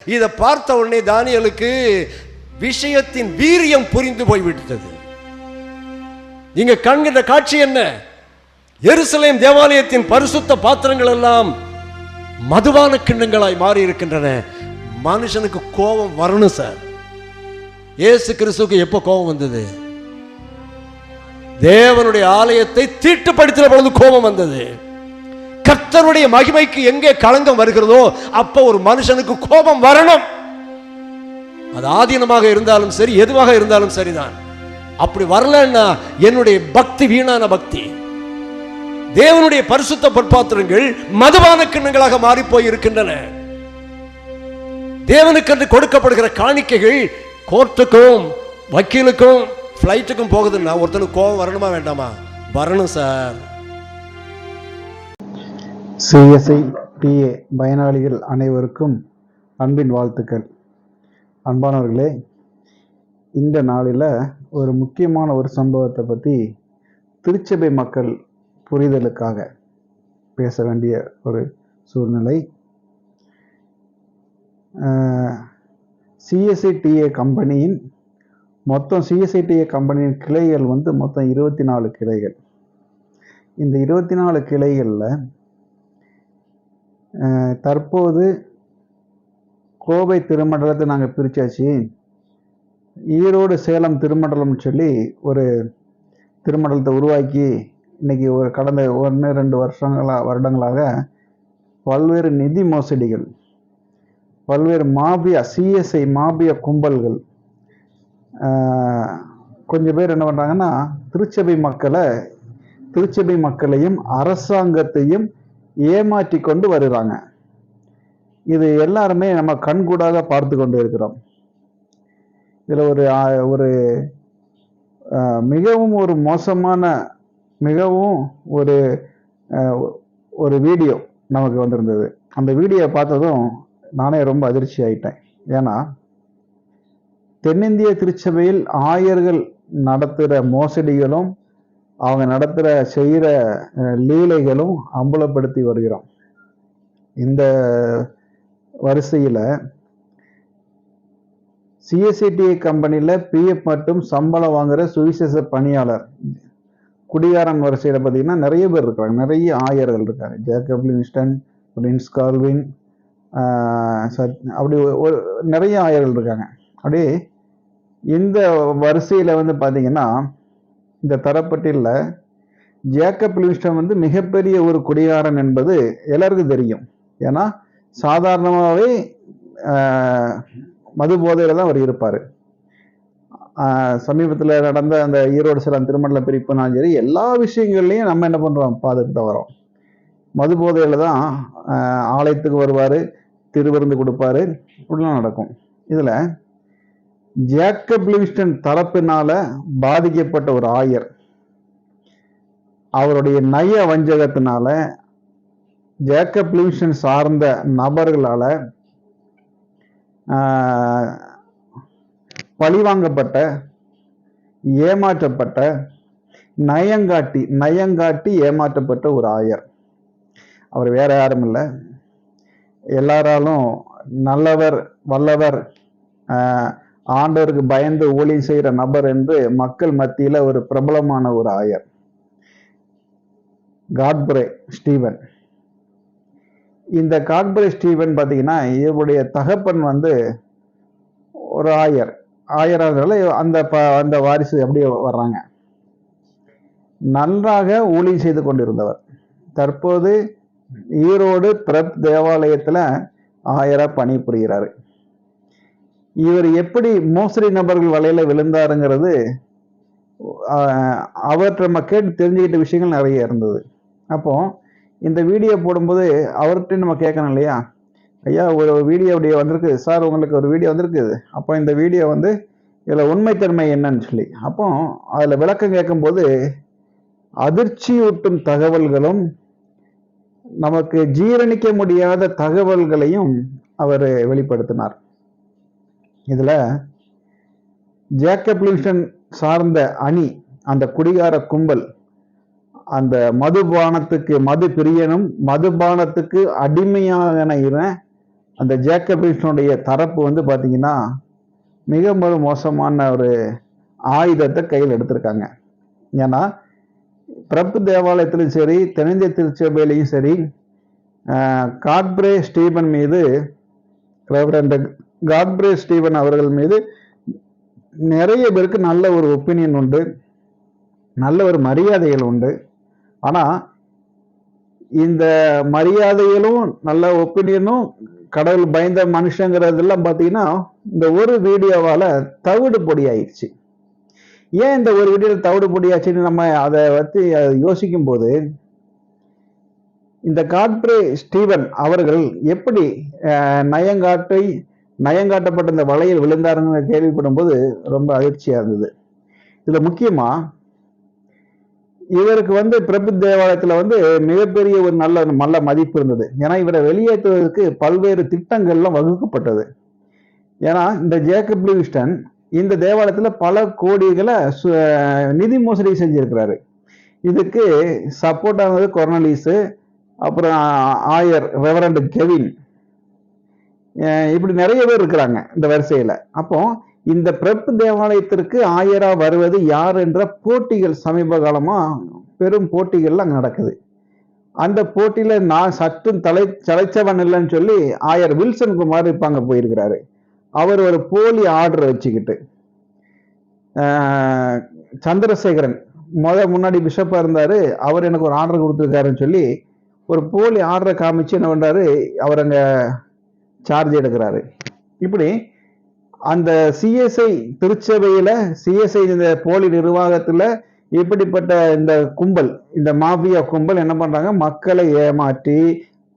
இதை பார்த்த உடனே தானியேலுக்கு விஷயத்தின் வீரியம் புரிந்து போய்விட்டது. நீங்க காண்கின்ற காட்சி என்ன? எருசலேம் தேவாலயத்தின் பரிசுத்த பாத்திரங்கள் எல்லாம் மதுபான கிண்ணங்களாய் மாறி இருக்கின்றன. மனுஷனுக்கு கோபம் வரணும் சார். இயேசு கிறிஸ்துவுக்கு எப்போ கோபம் வந்தது? தேவனுடைய ஆலயத்தை தீட்டுப்படுத்தின பொழுது கோபம் வந்தது. கர்த்தருடைய மகிமைக்கு எங்கே களங்கம் வருகிறதோ அப்ப ஒரு மனுஷனுக்கு கோபம் வரணும். அது ஆதீனமாக இருந்தாலும் சரி, எதுவாக இருந்தாலும் சரிதான். அப்படி வரலன்னா என்னுடைய பக்தி வீணான பக்தி. தேவனுடைய பரிசுத்த பொற்பாத்திரங்கள் மதுபான கிண்ணங்களாக மாறி போய் இருக்கின்றன. தேவனுக்கு கொடுக்கப்படுகிற காணிக்கைகள் கோர்ட்டுக்கும் வக்கீலுக்கும் ஃப்ளைட்டுக்கும் போகுதுன்னா ஒருத்தனுக்கு கோபம் வரணுமா வேண்டாமா? வரணும் சார். சிஎஸ்ஐ டிஏ பயனாளிகள் அனைவருக்கும் அன்பின் வாழ்த்துக்கள். அன்பானவர்களே, இந்த நாளில் ஒரு முக்கியமான ஒரு சம்பவத்தை பற்றி திருச்சபை மக்கள் புரிதலுக்காக பேச வேண்டிய ஒரு சூழ்நிலை. சிஎஸ்ஐடிஏ கம்பெனியின் சிஎஸ்ஐடிஏ கம்பெனியின் கிளைகள் மொத்தம் 24 கிளைகள். இந்த 24 கிளைகளில் தற்போது கோவை திருமண்டலத்தை நாங்கள் பிரித்தாச்சு. ஈரோடு சேலம் திருமண்டலம்னு சொல்லி ஒரு திருமண்டலத்தை உருவாக்கி இன்னைக்கு ஒரு கடந்த 1-2 வருடங்களாக பல்வேறு நிதி மோசடிகள், பல்வேறு மாபியா சிஎஸ்ஐ மாபியா கும்பல்கள் கொஞ்சம் பேர் என்ன பண்ணுறாங்கன்னா திருச்சபை மக்களையும் அரசாங்கத்தையும் ஏமாற்றி கொண்டு வருகிறாங்க. இது எல்லாருமே நம்ம கண்கூடாக பார்த்து கொண்டு இருக்கிறோம். இதில் ஒரு மிகவும் ஒரு மோசமான மிகவும் ஒரு வீடியோ நமக்கு வந்திருந்தது. அந்த வீடியோ பார்த்ததும் நானே ரொம்ப அதிர்ச்சி ஆயிட்டேன். ஏன்னா தென்னிந்திய திருச்சபையில் ஆயர்கள் நடத்துகிற மோசடிகளும் அவங்க செய்கிற லீலைகளும் அம்பலப்படுத்தி வருகிறோம். இந்த வரிசையில் சிஎஸ்ஐடிஏ கம்பெனியில் பிஎஃப் மற்றும் சம்பளம் வாங்குகிற சுவிசேஷ பணியாளர் குடிகாரன் வரிசையில் பார்த்தீங்கன்னா நிறைய பேர் இருக்காங்க, நிறைய ஆயர்கள் இருக்காங்க. ஜேக்கப் லிவிங்ஸ்டன், பிரின்ஸ் கால்வின், அப்படி ஒரு நிறைய ஆயர்கள் இருக்காங்க. அப்படியே இந்த வரிசையில் பார்த்தீங்கன்னா இந்த தரப்பட்டியலில் ஜேக்கப் லிவிங்ஸ்டன் மிகப்பெரிய ஒரு குடிகாரன் என்பது எல்லாருக்கும் தெரியும். ஏன்னா சாதாரணமாகவே மது போதையில் தான் அவர் இருப்பார். சமீபத்தில் நடந்த அந்த ஈரோடு சேலம் திருமண்டல பிரிப்புனாலும் சரி, எல்லா விஷயங்கள்லையும் நம்ம என்ன பண்ணுறோம், பார்த்துட்டு வரோம். மது போதையில் தான் ஆலயத்துக்கு வருவார், திருவிருந்து கொடுப்பாரு, இப்படிலாம் நடக்கும். இதில் ஜேக்கப் லிவிங்ஸ்டன் தரப்பினால பாதிக்கப்பட்ட ஒரு ஆயர் அவருடைய நய வஞ்சகத்தினால ஜேக்கப் லிவிங்ஸ்டன் சார்ந்த நபர்களால பழிவாங்கப்பட்ட, ஏமாற்றப்பட்ட, நயங்காட்டி ஏமாற்றப்பட்ட ஒரு ஆயர். அவர் வேற யாரும் இல்லை, எல்லாராலும் நல்லவர், வல்லவர், ஆண்டவருக்கு பயந்து ஊழியம் செய்கிற நபர் என்று மக்கள் மத்தியில் ஒரு பிரபலமான ஒரு ஆயர், காட்பிரே ஸ்டீவன். இந்த காட்பிரே ஸ்டீவன் பார்த்தீங்கன்னா இவருடைய தகப்பன் ஒரு ஆயரானால அந்த வாரிசு அப்படியே வர்றாங்க. நன்றாக ஊழியம் செய்து கொண்டிருந்தவர் தற்போது ஈரோடு பிரப் தேவாலயத்தில் ஆயரா பணிபுரிகிறாரு. இவர் எப்படி மோசடி நபர்கள் வலையில விழுந்தாருங்கிறது அவர்கிட்ட நம்ம கேட்டு தெரிஞ்சுக்கிட்ட விஷயங்கள் நிறைய இருந்தது. அப்போ இந்த வீடியோ போடும்போது அவர்கிட்ட நம்ம கேட்கணும் இல்லையா, ஐயா ஒரு வீடியோ அப்படியே வந்திருக்கு சார், உங்களுக்கு ஒரு வீடியோ வந்திருக்குது, அப்போ இந்த வீடியோ இதில் உண்மைத்தன்மை என்னன்னு சொல்லி அப்போ அதில் விளக்கம் கேட்கும்போது அதிர்ச்சியூட்டும் தகவல்களும் நமக்கு ஜீரணிக்க முடியாத தகவல்களையும் அவர் வெளிப்படுத்தினார். இதுல ஜேக்கப் லிவிங்ஸ்டன் சார்ந்த அணி, அந்த குடிகார கும்பல், அந்த மது பிரியனும் மதுபானத்துக்கு அடிமையான அந்த ஜேக்கபீன்ஸனுடைய தரப்பு வந்து பார்த்தீங்கன்னா மிக மோசமான ஒரு ஆயுதத்தை கையில் எடுத்திருக்காங்க. ஏன்னா பிரபு தேவாலயத்திலும் சரி, தென்னிந்திய திருச்சபையிலையும் சரி, காட்பிரே ஸ்டீபன் மீது, காட்பிரே ஸ்டீபன் அவர்கள் மீது நிறைய பேருக்கு நல்ல ஒரு ஒப்பீனியன் உண்டு, நல்ல ஒரு மரியாதைகள் உண்டு. ஆனா இந்த மரியாதைகளும் நல்ல ஒப்பீனியனும் கடவுள் பயந்த மனுஷங்கிறதெல்லாம் பார்த்தீங்கன்னா இந்த ஒரு வீடியோவால தவிடு பொடி ஆயிடுச்சு. ஏன் இந்த ஒரு வீடியோ தவிடு பொடியாச்சுன்னு நம்ம அதை பற்றி யோசிக்கும் போது, இந்த காட்பிரே ஸ்டீவன் அவர்கள் எப்படி நயங்காட்டப்பட்ட இந்த வலையில் விழுந்தாருன்னு கேள்விப்படும் போது ரொம்ப அதிர்ச்சியா இருந்தது. இதுல முக்கியமா இவருக்கு வந்து பிரபு தேவாலயத்துல வந்து மிகப்பெரிய ஒரு நல்ல மதிப்பு இருந்தது. ஏன்னா இவரை வெளியேற்றுவதற்கு பல்வேறு திட்டங்கள்லாம் வகுக்கப்பட்டது. ஏன்னா இந்த ஜேக்கப் லிவிங்ஸ்டன் இந்த தேவாலயத்துல பல கோடிகளை நிதி மோசடி செஞ்சிருக்கிறாரு. இதுக்கு சப்போர்ட் ஆனது கொர்னலிஸ், அப்புறம் ஆயர் ரெவரண்ட் கெவின், இப்படி நிறைய பேர் இருக்கிறாங்க இந்த வரிசையில. அப்போ இந்த பிரபு தேவாலயத்திற்கு ஆயரா வருவது யார் என்ற போட்டிகள் சமீப காலமா பெரும் போட்டிகள் அங்க நடக்குது. அந்த போட்டியில நான் சற்றும் தலைச்சவன் இல்லைன்னு சொல்லி ஆயர் வில்சன் குமார் இப்ப அங்க போயிருக்கிறாரு. அவர் ஒரு போலி ஆர்டர் வச்சுக்கிட்டு, சந்திரசேகரன் முன்னாடி பிஷப்பா இருந்தாரு, அவர் எனக்கு ஒரு ஆர்டர் கொடுத்துருக்காருன்னு சொல்லி ஒரு போலி ஆர்டரை காமிச்சு என்ன பண்றாரு, அவர் அங்க சார்ஜ் எடுக்கிறாரு. இப்படி அந்த சிஎஸ்ஐ திருச்சபையில, சிஎஸ்ஐ இந்த போலி நிர்வாகத்துல இப்படிப்பட்ட இந்த கும்பல், இந்த மாபியா கும்பல் என்ன பண்றாங்க, மக்களை ஏமாற்றி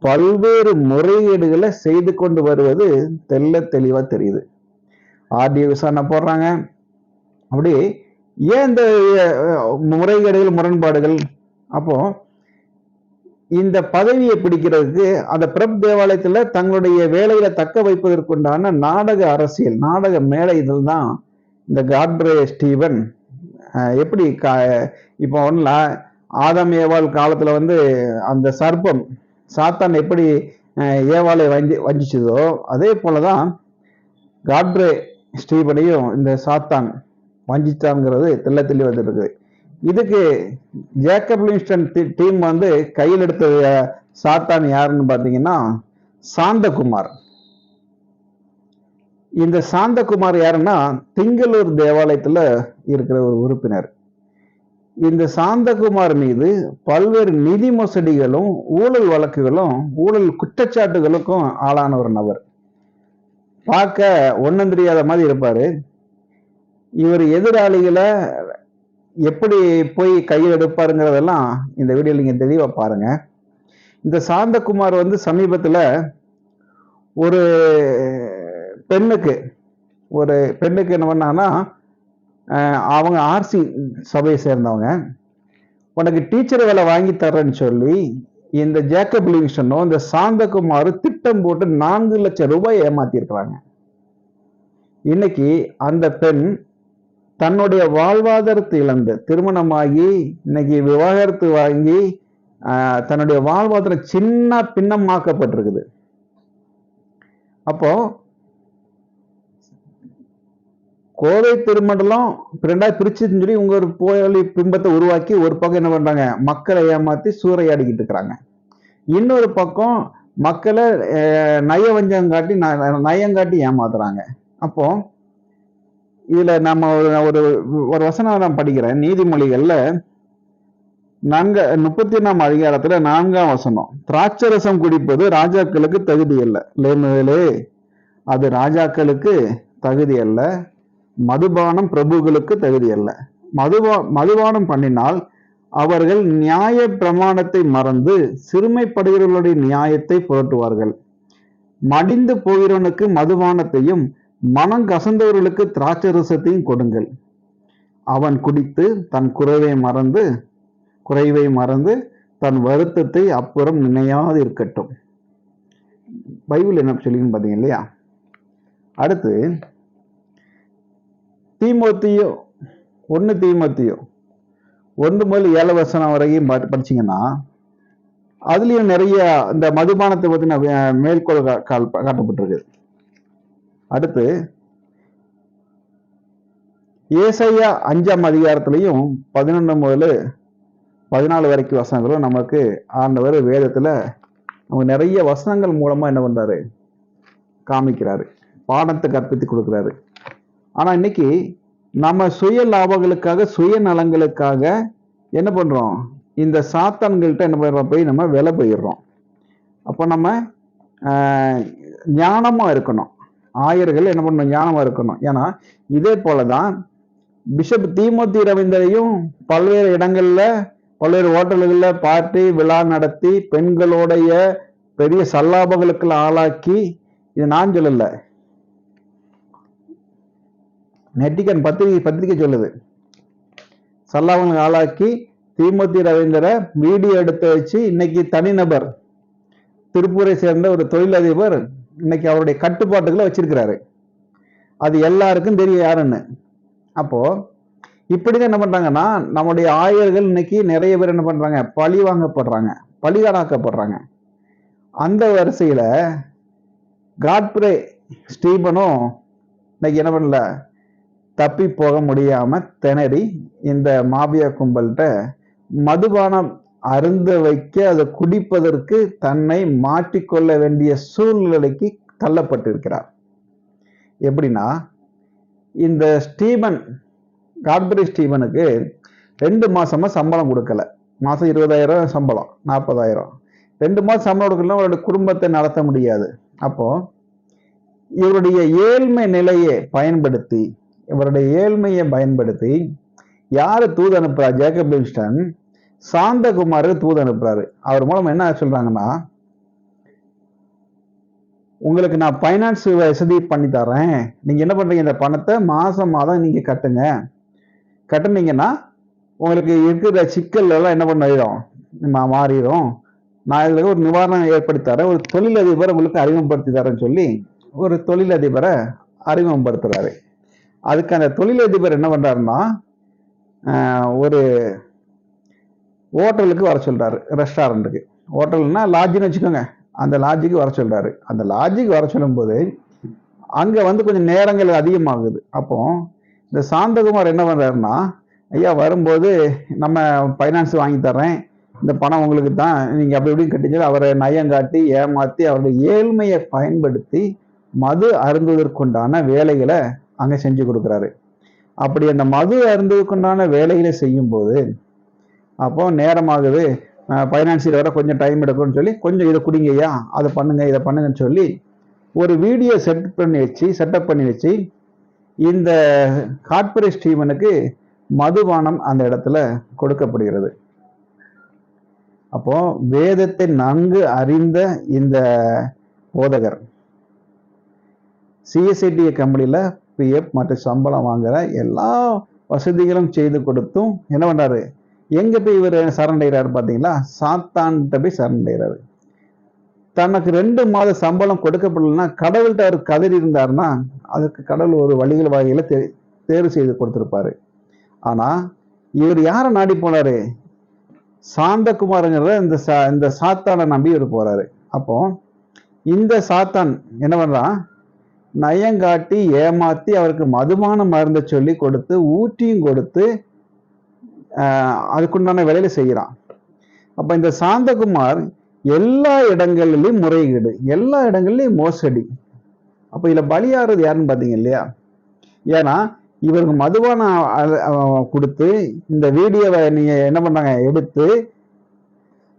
பல்வேறு முறைகேடுகளை செய்து கொண்டு வருவது தெளிவா தெரியுது. ஆர்டிஓ விசாரணை போடுறாங்க. அப்படி ஏன் இந்த முறைகேடுகள், முரண்பாடுகள்? அப்போ இந்த பதவியை பிடிக்கிறதுக்கு அந்த பிரப் தேவாலயத்துல தங்களுடைய வேலையில தக்க வைப்பதற்குண்டான நாடக அரசியல், நாடக மேடைகள் தான் இந்த காட்பிரே ஸ்டீவன் எப்படி இப்போ ஒன்றுல ஆதாம் ஏவாள் காலத்துல வந்து அந்த சர்ப்பம் சாத்தான் எப்படி ஏவாளை வஞ்சிச்சதோ அதே போலதான் காட்பிரே ஸ்டீவனையும் இந்த சாத்தான் வஞ்சிச்சாங்கிறது தெளிவா இருக்குது. இதுக்கு ஜேக்கப் லிவிங்ஸ்டன் டீம் வந்து கையில் எடுத்த சாத்தான் யாருன்னு பாத்தீங்கன்னா சாந்தகுமார். இந்த சாந்தகுமார் யாருன்னா திங்களூர் தேவாலயத்துல இருக்கிற ஒரு உறுப்பினர். இந்த சாந்தகுமார் மீது பல்வேறு நிதி மோசடிகளும் ஊழல் வழக்குகளும் ஊழல் குற்றச்சாட்டுகளுக்கும் ஆளான ஒரு நபர். பார்க்க ஒன்னும் தெரியாத மாதிரி இருப்பாரு. இவர் எதிராளிகளை எப்படி போய் கையில் எடுப்பாருங்கிறதெல்லாம் இந்த வீடியோ நீங்க தெளிவா பாருங்க. இந்த சாந்தகுமார் வந்து சமீபத்துல ஒரு பெண்ணுக்கு என்ன பண்ணாங்கன்னா, அவங்க ஆர்சி சபையை சேர்ந்தவங்க, உனக்கு டீச்சர் வேலை வாங்கி தர்றேன்னு சொல்லி இந்த ஜேக்கப் லிவிங்ஸ்டனும் இந்த சாந்தகுமார் திட்டம் போட்டு 4 லட்சம் ரூபாய் ஏமாத்தி இருக்கிறாங்க. இன்னைக்கு அந்த பெண் தன்னுடைய வாழ்வாதாரத்தை இழந்து திருமணமாகி இன்னைக்கு விவாகரத்து வாங்கி தன்னுடைய வாழ்வாதாரம் சின்ன பின்னமாக்கப்பட்டிருக்குது. அப்போ கோவை திருமண்டலம் 2 பிரிச்சுன்னு சொல்லி உங்க ஒரு போலி பிம்பத்தை உருவாக்கி ஒரு பக்கம் என்ன பண்றாங்க, மக்களை ஏமாத்தி சூறையாடிக்கிட்டு இருக்கிறாங்க. இன்னொரு பக்கம் மக்களை நயங்காட்டி ஏமாத்துறாங்க. அப்போ இதுல நம்ம ஒரு வசனம் நான் படிக்கிறேன், நீதிமொழிகள்ல 31ஆம் அதிகாரத்துல 4ஆம் வசனம். திராட்சரசம் குடிப்பது ராஜாக்களுக்கு தகுதி அல்ல, லேமுவேலே அது ராஜாக்களுக்கு தகுதி அல்ல, மதுபானம் பிரபுக்களுக்கு தகுதி அல்ல. மதுபானம் பண்ணினால் அவர்கள் நியாய பிரமாணத்தை மறந்து சிறுமைப்படுகிறவர்களுடைய நியாயத்தை புரட்டுவார்கள். மடிந்து போகிறவனுக்கு மதுபானத்தையும் மனம் கசந்தவர்களுக்கு திராட்சரசத்தையும் கொடுங்கள். அவன் குடித்து தன் குறைவை மறந்து தன் வருத்தத்தை அப்புறம் நினையாது இருக்கட்டும். பைபிள் என்ன சொல்லின்னு பாத்தீங்க இல்லையா? அடுத்து தீமோத்தேயு 1 முதல் 7 வசனம் வரைக்கும் படிச்சீங்கன்னா அதுலயும் நிறைய இந்த மதுபானத்தை பத்தின மேற்கோள் காட்டப்பட்டிருக்கு. அடுத்து ஏசாயா 5ஆம் அதிகாரத்திலையும் 11 முதல் 14 வரைக்கும் வசனங்களும் நமக்கு ஆண்டவர் வேதத்துல நமக்கு நிறைய வசனங்கள் மூலமா என்ன பண்றாரு, காமிக்கிறாரு, பாடத்தை கற்பித்து கொடுக்கிறாரு. ஆனா இன்னைக்கு நம்ம சுய லாபங்களுக்காக சுயநலங்களுக்காக என்ன பண்றோம், இந்த சாத்தான்கள்ட்ட என்ன பண்றோம், போய் நம்ம விலை போயிடுறோம். அப்போ நம்ம ஞானமா இருக்கணும். ஆயர்கள் என்ன பண்ணணும், ஞானமா இருக்கணும். ஏன்னா இதே போலதான் பிஷப் தீமோத்தி ரவீந்தரையும் பல்வேறு இடங்கள்ல பல்வேறு ஹோட்டல்கள்ல பார்ட்டி விழா நடத்தி பெண்களுடைய பெரிய சல்லாபங்களுக்கு ஆளாக்கி, இது நான் சொல்லல, நெட்டிகன் பத்திரிகை சொல்லுது, சல்லாபங்களுக்கு ஆளாக்கி தீமோத்தி ரவீந்தரை வீடியோ எடுத்து வச்சு இன்னைக்கு தனிநபர் திருப்பூரை சேர்ந்த ஒரு தொழிலதிபர் இன்னைக்கு அவருடைய கட்டுப்பாட்டுகளை வச்சிருக்கிறாரு. அது எல்லாருக்கும் தெரியும் யாருன்னு. அப்போ இப்படிதான் என்ன பண்றாங்கன்னா, நம்முடைய ஆயர்கள் இன்னைக்கு நிறைய பேர் என்ன பண்றாங்க, பழி வாங்கப்படுறாங்க, பலிகாடாக்கப்படுறாங்க. அந்த வரிசையில காட்ப்ரே ஸ்டீபனும் இன்னைக்கு என்ன பண்ணல, தப்பி போக முடியாம திணறி இந்த மாபியா கும்பல்கிட்ட மதுபானம் அருந்த வைக்க அதை குடிப்பதற்கு தன்னை மாற்றிக்கொள்ள வேண்டிய சூழ்நிலைக்கு தள்ளப்பட்டிருக்கிறார். எப்படின்னா, இந்த ஸ்டீபன் காட்பரி ஸ்டீபனுக்கு 2 மாசமா சம்பளம் கொடுக்கல. மாசம் 20,000 சம்பளம், 40,000, 2 மாசம் சம்பளம் கொடுக்கல, அவருடைய குடும்பத்தை நடத்த முடியாது. அப்போ இவருடைய ஏழ்மை நிலையை பயன்படுத்தி, யாரு தூது அனுப்புறாரு, ஜேக்கப் லிவிங்ஸ்டன் சாந்தகுமாருக்கு தூது அனுப்புறாரு. அவர் மூலம் என்ன சொல்றாங்கன்னா, உங்களுக்கு நான் பைனான்ஸ் வசதி பண்ணி தரேன், நீங்க என்ன பண்றீங்க, இந்த பணத்தை மாதம் நீங்க கட்டுனீங்கன்னா உங்களுக்கு இருக்கிற சிக்கல் எல்லாம் என்ன பண்ணிடும், மாறிடும். நான் இதுல ஒரு நிவாரணம் ஏற்படுத்தி தரேன், ஒரு தொழிலதிபரை உங்களுக்கு அறிமுகப்படுத்தி தரேன்னு சொல்லி ஒரு தொழிலதிபரை அறிமுகப்படுத்துறாரு. அதுக்கு அந்த தொழிலதிபர் என்ன பண்றாருன்னா, ஒரு ஹோட்டலுக்கு வர சொல்றாரு, ரெஸ்டாரண்ட்டுக்கு. ஹோட்டல்னா லாட்ஜுன்னு வச்சுக்கோங்க, அந்த லாட்ஜுக்கு வர சொல்றாரு. அந்த லாட்ஜுக்கு வர சொல்லும் போது அங்க கொஞ்சம் நேரங்கள் அதிகமாகுது. அப்போ இந்த சாந்தகுமார் என்ன பண்றாருன்னா, ஐயா வரும்போது நம்ம பைனான்ஸ் வாங்கி தர்றேன், இந்த பணம் உங்களுக்கு தான், நீங்க அப்படி இப்படின்னு கட்டிச்சு அவரை நயங்காட்டி ஏமாத்தி அவருடைய ஏழ்மையை பயன்படுத்தி மது அருந்துவதற்குண்டான வேலைகளை அங்க செஞ்சு கொடுக்குறாரு. அப்படி அந்த மது அருந்துவதற்குண்டான வேலைகளை செய்யும் போது அப்போ நேரமாகுது, பைனான்சியர் வர கொஞ்சம் டைம் எடுக்கும்னு சொல்லி, கொஞ்சம் இதை குடிங்கய்யா, அதை பண்ணுங்க, இதை பண்ணுங்கன்னு சொல்லி ஒரு வீடியோ செட்டப் பண்ணி வச்சு இந்த காட்பரி ஸ்டீவனுக்கு மதுபானம் அந்த இடத்துல கொடுக்கப்படுகிறது. அப்போ வேதத்தை நன்கு அறிந்த இந்த போதகர் சிஎஸ்ஐடி கம்பெனியில பிஎஃப் மற்றும் சம்பளம் வாங்குற எல்லா வசதிகளும் செய்து கொடுத்தும் என்ன பண்றாரு, எங்க போய் இவர் சரணடைகிறாரு பார்த்தீங்களா, சாத்தான்கிட்ட போய் சரணடைகிறாரு. தனக்கு 2 மாத சம்பளம் கொடுக்கப்படலைன்னா கடவுள்கிட்ட அவர் கதறி இருந்தாருன்னா அதுக்கு கடவுள் ஒரு வகையில தேர்வு செய்து கொடுத்திருப்பாரு. ஆனா இவர் யாரை நாடி போனாரு, சாந்தகுமாருங்கிற இந்த சாத்தானை நம்பி இவர் போறாரு. அப்போ இந்த சாத்தான் என்ன பண்றான், நயங்காட்டி ஏமாத்தி அவருக்கு மதுபான மருந்தை சொல்லி கொடுத்து ஊற்றியும் கொடுத்து அதுக்குண்டான வேலையில செய்யறான். அப்ப இந்த சாந்தகுமார் எல்லா இடங்களிலும் முறைகேடு, எல்லா இடங்கள்லயும் மோசடி. அப்ப இதுல பலியாறது யாருன்னு பாத்தீங்க இல்லையா? ஏன்னா இவருக்கு மதுபானம் கொடுத்து இந்த வீடியோவை நீங்க என்ன பண்றாங்க, எடுத்து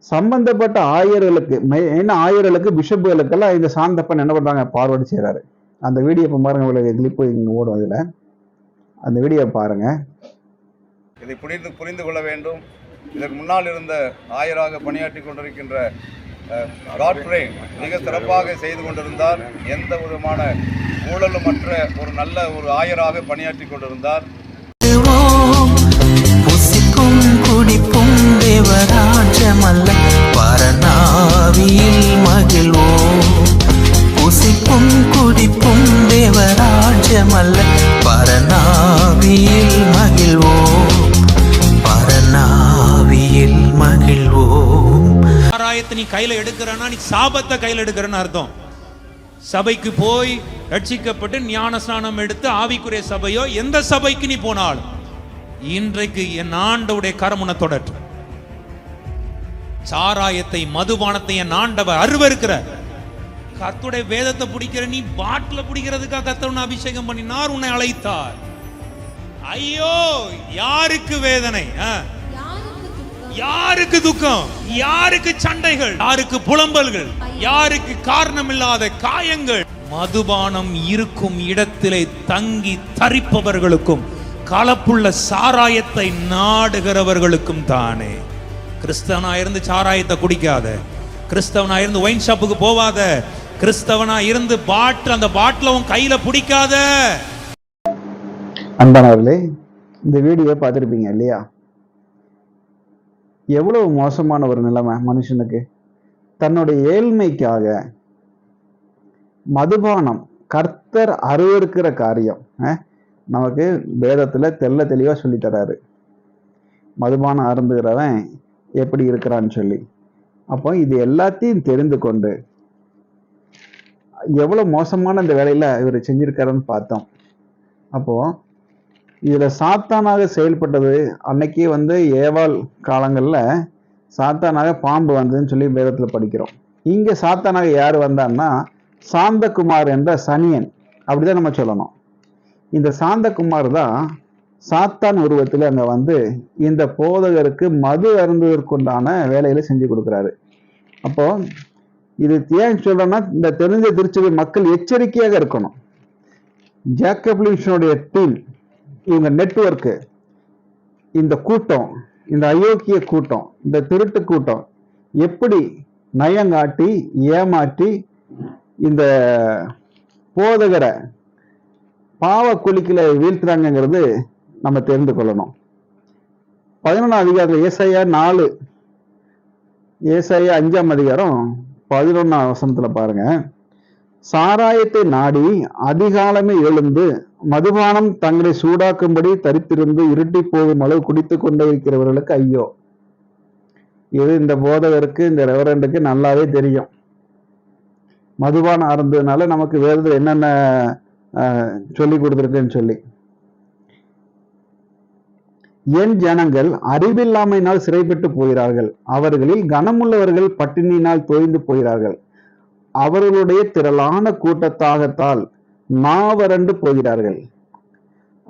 சம்பந்தப்பட்ட ஆயர்களுக்கு பிஷப்புகளுக்கெல்லாம் இந்த சாந்தப்பன் என்ன பண்றாங்க, பார்வர்டு செய்யறாரு. அந்த வீடியோ இப்ப பாருங்க, உங்களுக்கு கிளிப்பு இங்க ஓடும், அதுல அந்த வீடியோ பாருங்க. இதை புரிந்து கொள்ள வேண்டும். இதற்கு முன்னால் இருந்த ஆயராக பணியாற்றி கொண்டிருக்கின்ற காட்ப்ரே மிக சிறப்பாக செய்து கொண்டிருந்தார். எந்த விதமான ஊழலுமற்ற ஒரு நல்ல ஒரு ஆயராக பணியாற்றி கொண்டிருந்தார். புசிக்கும் குடிப்பும் தேவராஜமல்ல பரநாவியில் மகிழ்வோம். புசிக்கும் குடிப்பும் தேவராஜமல்ல பரநாவியில் மகிழ்வோம். பரநாவியில் மகிழ்வோம். ஆராயத்தை கையில எடுக்கிறன்னா நீ சாபத்தை கையில எடுக்கிறன்னு அர்த்தம். சபைக்கு போய் ரட்சிக்கப்பட்டு ஞான ஸ்நானம் எடுத்து ஆவிக்குரிய சபையோ எந்த சபைக்கு நீ போனாலும் இன்றைக்கு என் ஆண்டவுடைய கரம் உன்னை தொடரும். சாராயத்தை மதுபானத்தை என் ஆண்டவர் அருவருக்கிற. கர்த்தருடைய வேதத்தை பிடிக்கிற நீ பாட்டில பிடிக்கிறதுக்காக கர்த்தர் உன்னை அபிஷேகம் பண்ணினார், உன்னை அழைத்தார். ஐயோ யாருக்கு வேதனை, யாருக்கு துக்கம், யாருக்கு சண்டைகள், யாருக்கு புலம்பல்கள், யாருக்கு காரணம் இல்லாத காயங்கள். மதுபானம் இருக்கும் இடத்திலே தங்கி தரிப்பவர்களுக்கும் கலப்புள்ள சாராயத்தை நாடுகிறவர்களுக்கும் தானே. கிறிஸ்தவனா இருந்து சாராயத்தை குடிக்காத, கிறிஸ்தவனா இருந்து ஒயின் ஷாப்புக்கு போவாத, கிறிஸ்தவனா இருந்து அந்த பாட்டில உன் கையில பிடிக்காத. அன்பானவர்களே, இந்த வீடியோ பார்த்துருப்பீங்க இல்லையா? எவ்வளவு மோசமான ஒரு நிலைமை மனுஷனுக்கு. தன்னுடைய ஏழ்மைக்காக மதுபானம், கர்த்தர் அருவருக்கிற காரியம். நமக்கு வேதத்துல தெள்ள தெளிவா சொல்லி தராரு மதுபானம் அருந்துகிறவன் எப்படி இருக்கிறான்னு சொல்லி. அப்போ இது எல்லாத்தையும் தெரிந்து கொண்டு எவ்வளவு மோசமான இந்த வேலையில இவர் செஞ்சிருக்காருன்னு பார்த்தோம். அப்போ இதுல சாத்தானாக செயல்பட்டது அன்னைக்கு ஏவாள் காலங்கள்ல சாத்தானாக பாம்பு வந்ததுன்னு சொல்லி வேதத்துல படிக்கிறோம். இங்க சாத்தானாக யார் வந்தான்னா சாந்தகுமார் என்ற சனியன், அப்படிதான் நம்ம சொல்லணும். இந்த சாந்தகுமார் தான் சாத்தான் உருவத்தில் அங்க இந்த போதகருக்கு மது அருந்துவதற்குண்டான வேலையில செஞ்சு கொடுக்குறாரு. அப்போ இது ஏன் சொல்றோம்னா, இந்த தெரிஞ்ச திருச்சபை மக்கள் எச்சரிக்கையாக இருக்கணும். ஜேக்கப் லூயிஸனுடைய டீம், இவங்க நெட்வொர்க்கு, இந்த கூட்டம், இந்த அயோக்கிய கூட்டம், இந்த திருட்டு கூட்டம் எப்படி நயங்காட்டி ஏமாற்றி இந்த போதகரை பாவ குழிக்கில வீழ்த்துறாங்கிறது நம்ம தெரிந்து கொள்ளணும். 11ஆம் அதிகாரத்தில் ஏசாயா 4, ஏசாயா 5ஆம் அதிகாரம் 11ஆம் வசனத்துல பாருங்க. சாராயத்தை நாடி அதிகாலமே எழுந்து மதுபானம் தங்களை சூடாக்கும்படி தரித்திருந்து இருட்டி போகும் அளவு குடித்து கொண்டே இருக்கிறவர்களுக்கு ஐயோ. இது இந்த போதகருக்கு, இந்த ரெவரண்டுக்கு நல்லாவே தெரியும். மதுபானம் அருந்ததுனால நமக்கு வேதத்தில் என்னென்ன சொல்லி கொடுத்துருக்குன்னு சொல்லி. என் ஜனங்கள் அறிவில்லாமையினால் சிறைப்பட்டு போகிறார்கள், அவர்களில் கனமுள்ளவர்கள் பட்டினியினால் தோய்ந்து போகிறார்கள், அவர்களுடைய திரளான கூட்டத்தாகத்தால் நாவரண்டு போகிறார்கள்.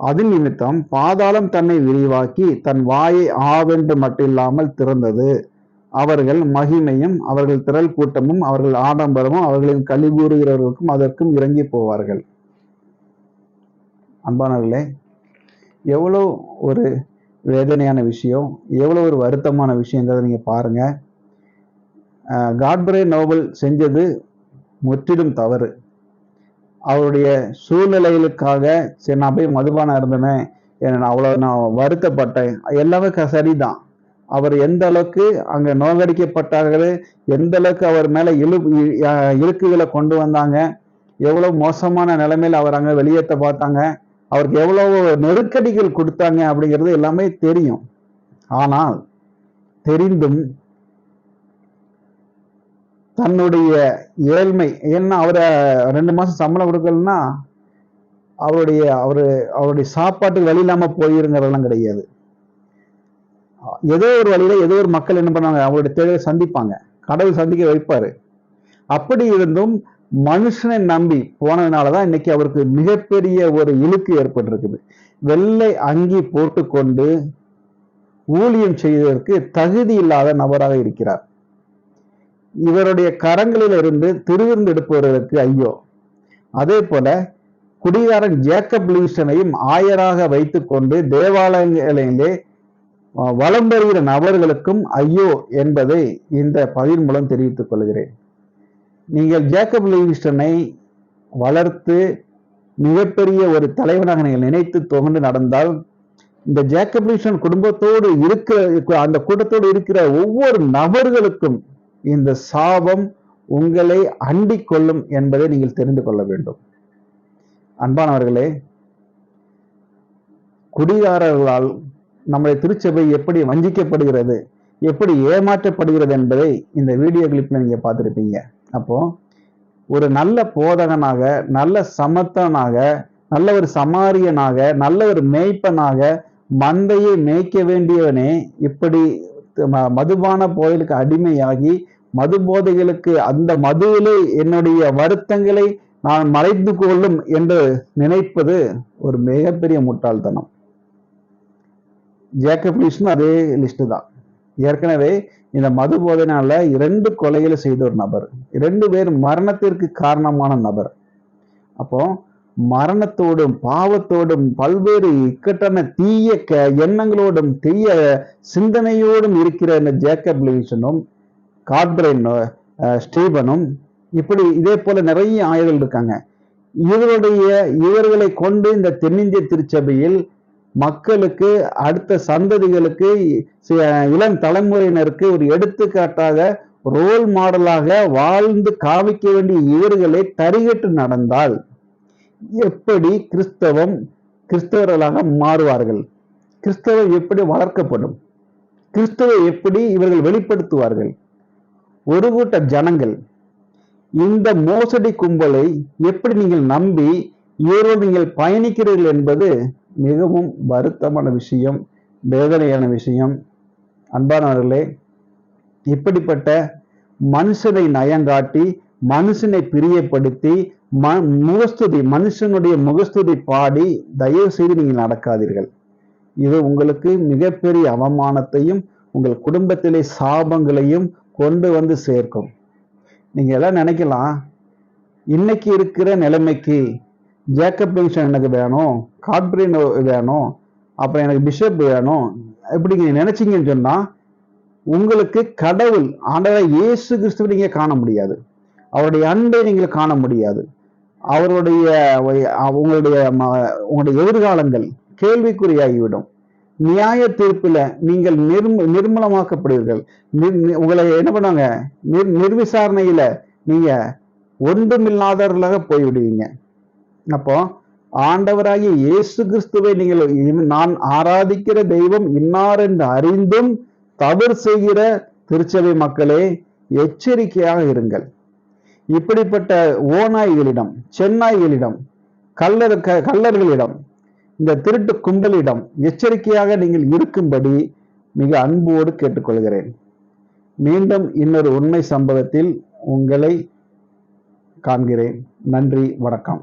அது நிமித்தம் பாதாளம் தன்னை விரிவாக்கி தன் வாயை ஆவென்று மட்டில்லாமல் திறந்தது. அவர்கள் மகிமையும் அவர்கள் திரள் கூட்டமும் அவர்கள் ஆடம்பரமும் அவர்களின் களி கூறுகிறவர்களுக்கும் அதற்கும் இறங்கி போவார்கள். அன்பானவர்களே, எவ்வளோ ஒரு வேதனையான விஷயம், எவ்வளோ ஒரு வருத்தமான விஷயங்கிறத நீங்க பாருங்க. காட்பிரே நோபல் செஞ்சது முற்றிலும் தவறு. அவருடைய சூழ்நிலைகளுக்காக சரி நான் போய் மதுபானம் இருந்தேன், நான் வருத்தப்பட்டேன், எல்லாமே சரிதான். அவர் எந்த அளவுக்கு அங்க நோகடிக்கப்பட்டார்கள், எந்த அளவுக்கு அவர் மேல இழுக்குகளை கொண்டு வந்தாங்க, எவ்வளவு மோசமான நிலைமையில அவர் அங்க வெளியேற்ற பார்த்தாங்க, அவருக்கு எவ்வளவு நெருக்கடிகள் கொடுத்தாங்க அப்படிங்கிறது எல்லாமே தெரியும். ஆனால் தெரிந்தும் தன்னுடைய ஏழ்மை, ஏன்னா அவரை 2 மாசம் சம்பளம் கொடுக்கலன்னா அவருடைய சாப்பாட்டுக்கு வழி இல்லாம போயிருங்கிறதெல்லாம் கிடையாது. ஏதோ ஒரு வழியில ஏதோ ஒரு மக்கள் என்ன பண்ணாங்க, அவருடைய தேவையை சந்திப்பாங்க, கடவுள் சந்திக்க வைப்பாரு. அப்படி இருந்தும் மனுஷனை நம்பி போனதுனாலதான் இன்னைக்கு அவருக்கு மிகப்பெரிய ஒரு இழுக்கு ஏற்பட்டிருக்குது. வெள்ளை அங்கி போட்டுக்கொண்டு ஊழியம் செய்வதற்கு தகுதி இல்லாத நபராக இருக்கிறார். இவருடைய கரங்களில் இருந்து திருவிருந்து எடுப்பவர்களுக்கு ஐயோ. அதே போல குடிகாரன் ஜேக்கப் லூயிஸனையும் ஆயராக வைத்துக் கொண்டு தேவாலயங்களிலே வலம் வருகிற நபர்களுக்கும் ஐயோ என்பதை இந்த பதிவின் மூலம் தெரிவித்துக் கொள்கிறேன். நீங்கள் ஜேக்கப் லூயிஸனை வளர்த்து மிகப்பெரிய ஒரு தலைவனாக நீங்கள் நினைத்து தொகுந்து நடந்தால், இந்த ஜேக்கப் லூயிஸன் குடும்பத்தோடு இருக்கிற அந்த கூட்டத்தோடு இருக்கிற ஒவ்வொரு நபர்களுக்கும் இந்த சாபம் உங்களை அண்டிக் கொள்ளும் என்பதை நீங்கள் தெரிந்து கொள்ள வேண்டும். அன்பானவர்களே, குடிகாரர்களால் நம்முடைய திருச்சபை எப்படி வஞ்சிக்கப்படுகிறது, எப்படி ஏமாற்றப்படுகிறது என்பதை இந்த வீடியோ கிளிப்ல நீங்க பார்த்துருப்பீங்க. அப்போ ஒரு நல்ல போதகனாக, நல்ல சமத்தனாக, நல்ல ஒரு சமாரியனாக, நல்ல ஒரு மேய்ப்பனாக, மந்தையை மேய்க்க வேண்டியவனே இப்படி மதுபான போதைகளுக்கு அடிமையாகி, மது போதைகளுக்கு அந்த மதுவிலே என்னுடைய வருத்தங்களை நான் மறைத்து கொள்ளும் என்று நினைப்பது ஒரு மிகப்பெரிய முட்டாள்தனம். ஜேக்கப் லிஸ்டும் அதே லிஸ்ட் தான். ஏற்கனவே இந்த மது போதையினால 2 கொலைகளை செய்த ஒரு நபர், 2 பேர் மரணத்திற்கு காரணமான நபர். அப்போ மரணத்தோடும் பாவத்தோடும் பல்வேறு இக்கட்டான தீய எண்ணங்களோடும் தீய சிந்தனையோடும் இருக்கிற இந்த ஜேக்கப் லிவிங்ஸ்டனும் காட்பிரைன் ஸ்டீபனும் இப்படி இதே போல நிறைய ஆயர்கள் இருக்காங்க. இவர்களை கொண்டு இந்த தென்னிந்திய திருச்சபையில் மக்களுக்கு, அடுத்த சந்ததிகளுக்கு, இளம் தலைமுறையினருக்கு ஒரு எடுத்துக்காட்டாக ரோல் மாடலாக வாழ்ந்து காமிக்க வேண்டிய இவர்களை தரிகட்டு நடந்தால் எப்படி கிறிஸ்தவர்களாக மாறுவார்கள்? கிறிஸ்தவம் எப்படி வளர்க்கப்படும்? கிறிஸ்தவை எப்படி இவர்கள் வெளிப்படுத்துவார்கள்? ஒரு கூட்ட ஜனங்கள் இந்த மோசடி கும்பலை எப்படி நீங்கள் நம்பி இவரோடு நீங்கள் பயணிக்கிறீர்கள் என்பது மிகவும் வருத்தமான விஷயம், வேதனையான விஷயம். அன்பானவர்களே, இப்படிப்பட்ட மனுஷனை நயங்காட்டி, மனுஷனை பிரியப்படுத்தி, மனுஷனுடைய முகஸ்துதி பாடி தயவு செய்து நீங்கள் நடக்காதீர்கள். இது உங்களுக்கு மிகப்பெரிய அவமானத்தையும் உங்கள் குடும்பத்திலே சாபங்களையும் கொண்டு வந்து சேர்க்கும். நீங்க எல்லாம் நினைக்கலாம், இன்னைக்கு இருக்கிற நிலைமைக்கு ஜேக்கப் லிவிங்ஸ்டன் எனக்கு வேணும், காட்பிரைன் வேணும், அப்புறம் எனக்கு பிஷப் வேணும், இப்படி நீங்க நினைச்சீங்கன்னு சொன்னா உங்களுக்கு கடவுள் ஆண்டவர் இயேசு கிறிஸ்துவை நீங்க காண முடியாது. அவருடைய அன்பை நீங்கள் காண முடியாது. உங்களுடைய எதிர்காலங்கள் கேள்விக்குறியாகிவிடும். நியாய தீர்ப்புல நீங்கள் நிர்மூலமாக்கப்படுவீர்கள். உங்களை என்ன பண்ணுவாங்க, நிர்விசாரணையில நீங்க ஒன்றுமில்லாதவர்களாக போய்விடுவீங்க. அப்போ ஆண்டவராகிய இயேசு கிறிஸ்துவை நீங்கள் நான் ஆராதிக்கிற தெய்வம் இன்னார் என்று அறிந்தும் தவறு செய்கிற திருச்சபை மக்களே எச்சரிக்கையாக இருங்கள். இப்படிப்பட்ட ஓநாய்களிடம், சென்னாய்களிடம், கள்ளர்களிடம், இந்த திருட்டு கும்பலிடம் எச்சரிக்கையாக நீங்கள் இருக்கும்படி மிக அன்போடு கேட்டுக்கொள்கிறேன். மீண்டும் இன்னொரு உண்மை சம்பவத்தில் உங்களை காண்கிறேன். நன்றி, வணக்கம்.